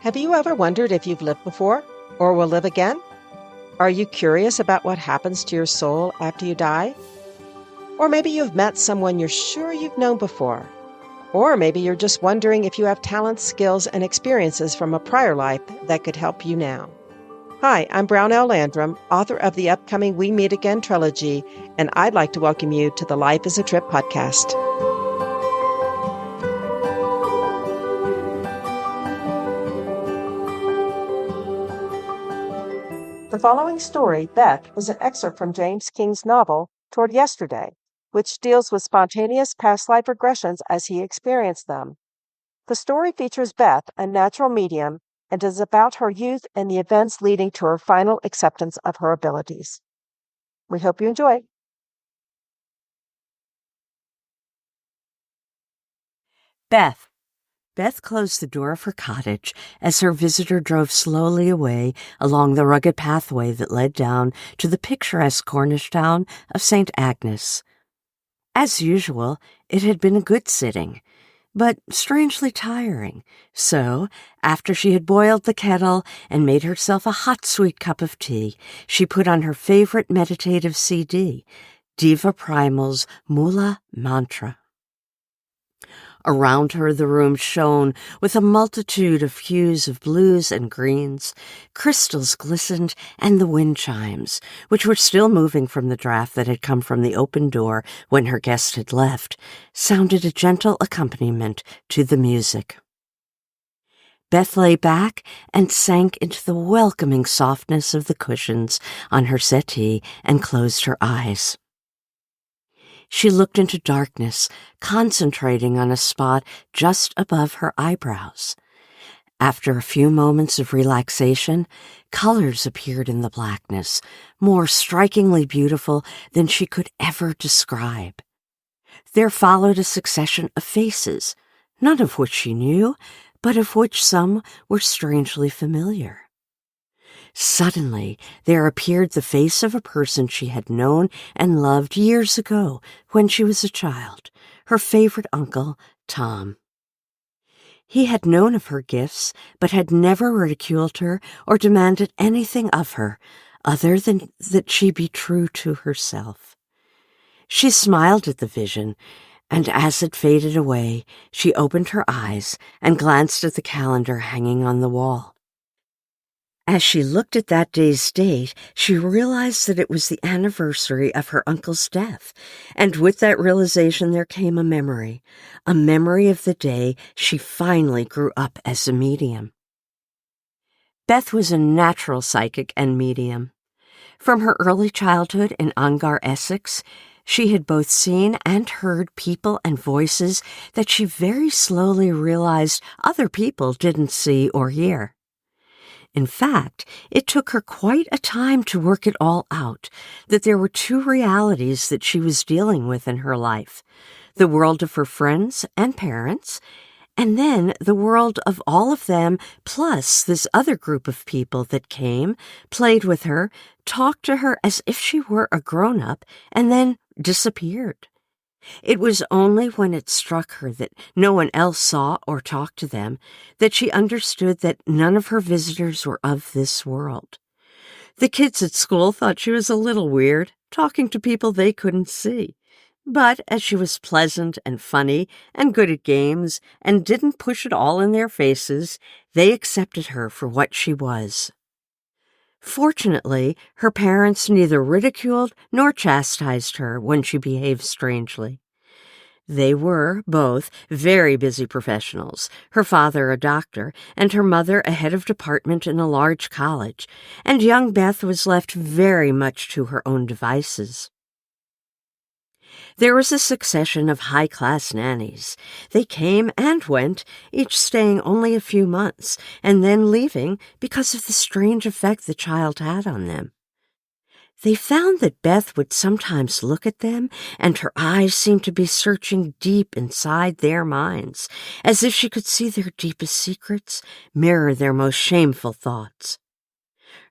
Have you ever wondered if you've lived before or will live again? Are you curious about what happens to your soul after you die? Or maybe you've met someone you're sure you've known before. Or maybe you're just wondering if you have talents, skills, and experiences from a prior life that could help you now. Hi, I'm Brownell Landrum, author of the upcoming We Meet Again trilogy, and I'd like to welcome you to the Life is a Trip podcast. The following story, Beth, is an excerpt from James King's novel, Toward Yesterday, which deals with spontaneous past life regressions as he experienced them. The story features Beth, a natural medium, and is about her youth and the events leading to her final acceptance of her abilities. We hope you enjoy. Beth. Beth closed the door of her cottage as her visitor drove slowly away along the rugged pathway that led down to the picturesque Cornish town of St. Agnes. As usual, it had been a good sitting, but strangely tiring. So, after she had boiled the kettle and made herself a hot, sweet cup of tea, she put on her favorite meditative CD, Diva Primal's Mula Mantra. Around her the room shone with a multitude of hues of blues and greens. Crystals glistened, and the wind chimes, which were still moving from the draft that had come from the open door when her guest had left, sounded a gentle accompaniment to the music. Beth lay back and sank into the welcoming softness of the cushions on her settee and closed her eyes. She looked into darkness, concentrating on a spot just above her eyebrows. After a few moments of relaxation, colors appeared in the blackness, more strikingly beautiful than she could ever describe. There followed a succession of faces, none of which she knew, but of which some were strangely familiar. Suddenly, there appeared the face of a person she had known and loved years ago when she was a child, her favorite uncle, Tom. He had known of her gifts, but had never ridiculed her or demanded anything of her other than that she be true to herself. She smiled at the vision, and as it faded away, she opened her eyes and glanced at the calendar hanging on the wall. As she looked at that day's date, she realized that it was the anniversary of her uncle's death, and with that realization there came a memory of the day she finally grew up as a medium. Beth was a natural psychic and medium. From her early childhood in Ongar, Essex, she had both seen and heard people and voices that she very slowly realized other people didn't see or hear. In fact, it took her quite a time to work it all out, that there were two realities that she was dealing with in her life, the world of her friends and parents, and then the world of all of them, plus this other group of people that came, played with her, talked to her as if she were a grown-up, and then disappeared. It was only when it struck her that no one else saw or talked to them that she understood that none of her visitors were of this world. The kids at school thought she was a little weird, talking to people they couldn't see. But as she was pleasant and funny and good at games and didn't push it all in their faces, they accepted her for what she was. Fortunately, her parents neither ridiculed nor chastised her when she behaved strangely. They were, both, very busy professionals, her father a doctor, and her mother a head of department in a large college, and young Beth was left very much to her own devices. There was a succession of high-class nannies. They came and went, each staying only a few months, and then leaving because of the strange effect the child had on them. They found that Beth would sometimes look at them, and her eyes seemed to be searching deep inside their minds, as if she could see their deepest secrets, mirror their most shameful thoughts.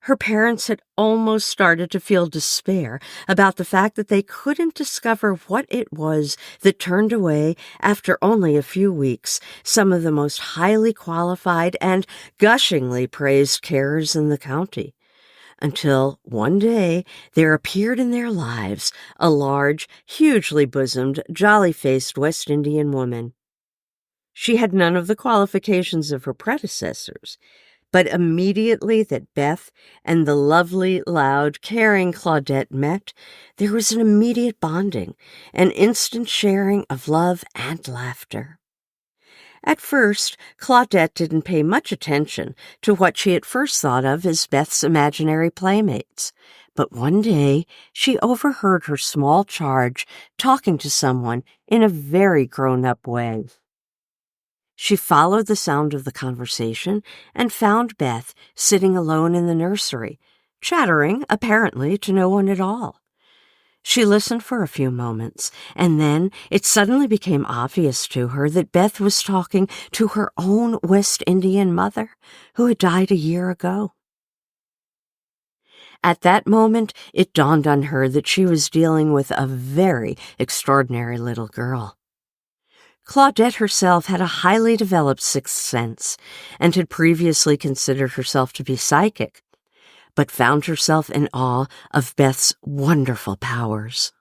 Her parents had almost started to feel despair about the fact that they couldn't discover what it was that turned away, after only a few weeks, some of the most highly qualified and gushingly praised carers in the county. Until one day there appeared in their lives a large, hugely bosomed, jolly-faced West Indian woman. She had none of the qualifications of her predecessors, but immediately that Beth and the lovely, loud, caring Claudette met, there was an immediate bonding, an instant sharing of love and laughter. At first, Claudette didn't pay much attention to what she at first thought of as Beth's imaginary playmates, but one day she overheard her small charge talking to someone in a very grown-up way. She followed the sound of the conversation and found Beth sitting alone in the nursery, chattering apparently to no one at all. She listened for a few moments, and then it suddenly became obvious to her that Beth was talking to her own West Indian mother, who had died a year ago. At that moment, it dawned on her that she was dealing with a very extraordinary little girl. Claudette herself had a highly developed sixth sense and had previously considered herself to be psychic, but found herself in awe of Beth's wonderful powers.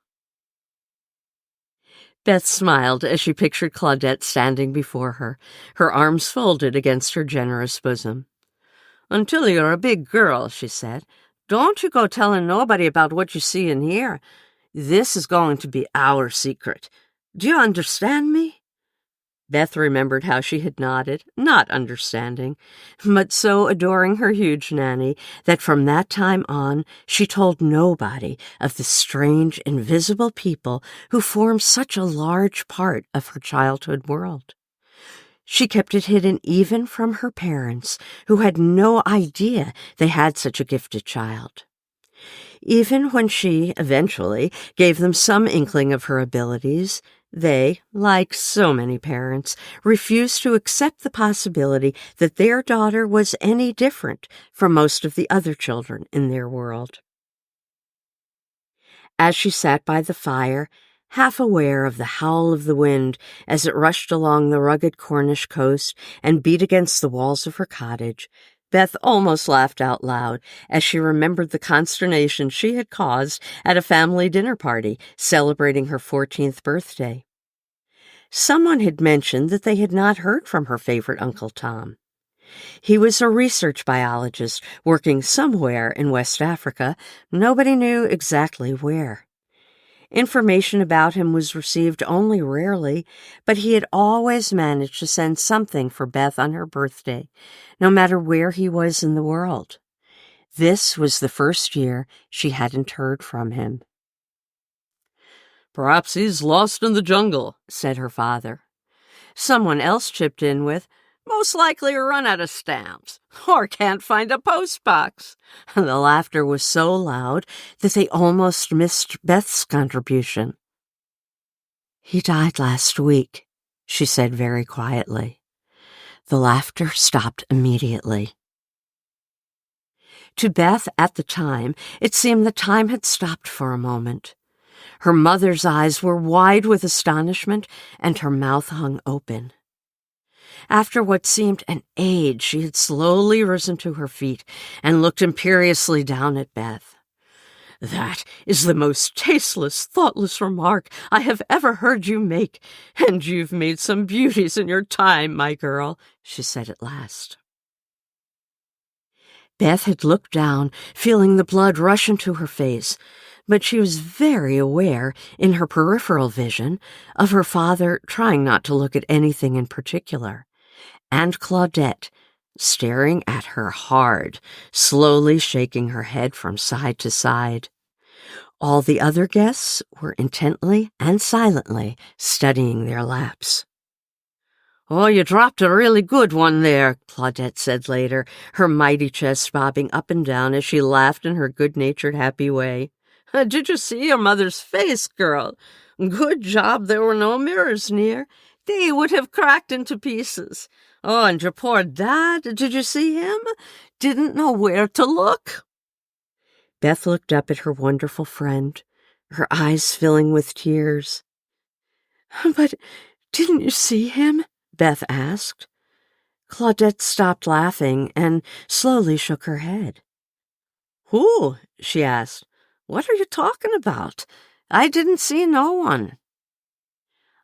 Beth smiled as she pictured Claudette standing before her, her arms folded against her generous bosom. "Until you're a big girl," she said, "don't you go telling nobody about what you see and hear. This is going to be our secret. Do you understand me?" Beth remembered how she had nodded, not understanding, but so adoring her huge nanny that from that time on she told nobody of the strange, invisible people who formed such a large part of her childhood world. She kept it hidden even from her parents, who had no idea they had such a gifted child. Even when she, eventually, gave them some inkling of her abilities, they, like so many parents, refused to accept the possibility that their daughter was any different from most of the other children in their world. As she sat by the fire, half aware of the howl of the wind as it rushed along the rugged Cornish coast and beat against the walls of her cottage, Beth almost laughed out loud as she remembered the consternation she had caused at a family dinner party celebrating her 14th birthday. Someone had mentioned that they had not heard from her favorite Uncle Tom. He was a research biologist working somewhere in West Africa. Nobody knew exactly where. Information about him was received only rarely, but he had always managed to send something for Beth on her birthday, no matter where he was in the world. This was the first year she hadn't heard from him. "Perhaps he's lost in the jungle," said her father. Someone else chipped in with, "Most likely run out of stamps, or can't find a postbox." The laughter was so loud that they almost missed Beth's contribution. "He died last week," she said very quietly. The laughter stopped immediately. To Beth, at the time, it seemed that time had stopped for a moment. Her mother's eyes were wide with astonishment, and her mouth hung open. After what seemed an age, she had slowly risen to her feet and looked imperiously down at Beth. "That is the most tasteless, thoughtless remark I have ever heard you make, and you've made some beauties in your time, my girl," she said at last. Beth had looked down, feeling the blood rush into her face, but she was very aware, in her peripheral vision, of her father trying not to look at anything in particular, and Claudette staring at her hard, slowly shaking her head from side to side. All the other guests were intently and silently studying their laps. "Oh, you dropped a really good one there," Claudette said later, her mighty chest bobbing up and down as she laughed in her good-natured, happy way. "Did you see your mother's face, girl? Good job there were no mirrors near. They would have cracked into pieces. Oh, and your poor dad, did you see him? Didn't know where to look." Beth looked up at her wonderful friend, her eyes filling with tears. "But didn't you see him?" Beth asked. Claudette stopped laughing and slowly shook her head. "Who?" she asked. "What are you talking about? I didn't see no one."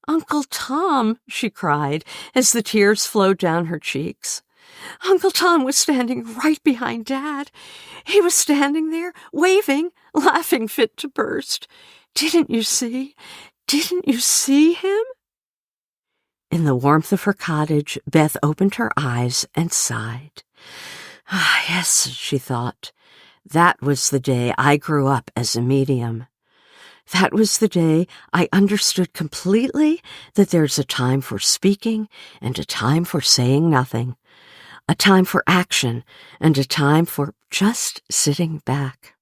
"Uncle Tom," she cried as the tears flowed down her cheeks. "Uncle Tom was standing right behind Dad. He was standing there, waving, laughing fit to burst. Didn't you see? Didn't you see him?" In the warmth of her cottage, Beth opened her eyes and sighed. "Ah, yes," she thought. "That was the day I grew up as a medium. That was the day I understood completely that there's a time for speaking and a time for saying nothing, a time for action and a time for just sitting back."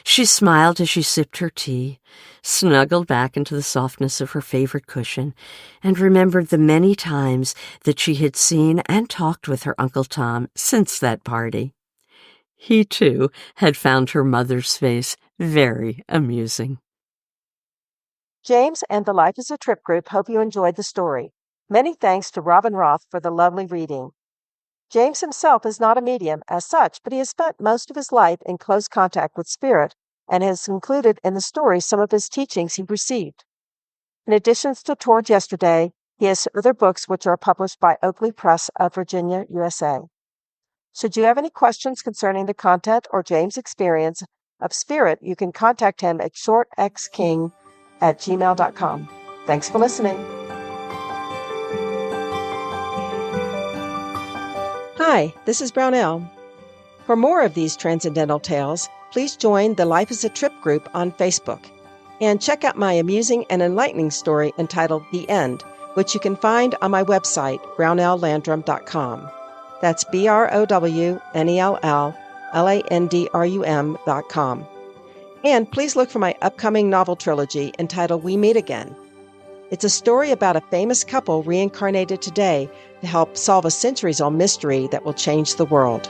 She smiled as she sipped her tea, snuggled back into the softness of her favorite cushion, and remembered the many times that she had seen and talked with her Uncle Tom since that party. He, too, had found her mother's face very amusing. James and the Life is a Trip group hope you enjoyed the story. Many thanks to Robin Roth for the lovely reading. James himself is not a medium as such, but he has spent most of his life in close contact with spirit and has included in the story some of his teachings he received. In addition to Towards Yesterday, he has other books which are published by Oaklea Press of Virginia, USA. Should you have any questions concerning the content or James' experience of spirit, you can contact him at shortxking@gmail.com. Thanks for listening. Hi, this is Brownell. For more of these transcendental tales, please join the Life is a Trip group on Facebook and check out my amusing and enlightening story entitled The End, which you can find on my website, brownelllandrum.com. That's BROWNELLLANDRUM.com. And please look for my upcoming novel trilogy entitled We Meet Again. It's a story about a famous couple reincarnated today to help solve a centuries-old mystery that will change the world.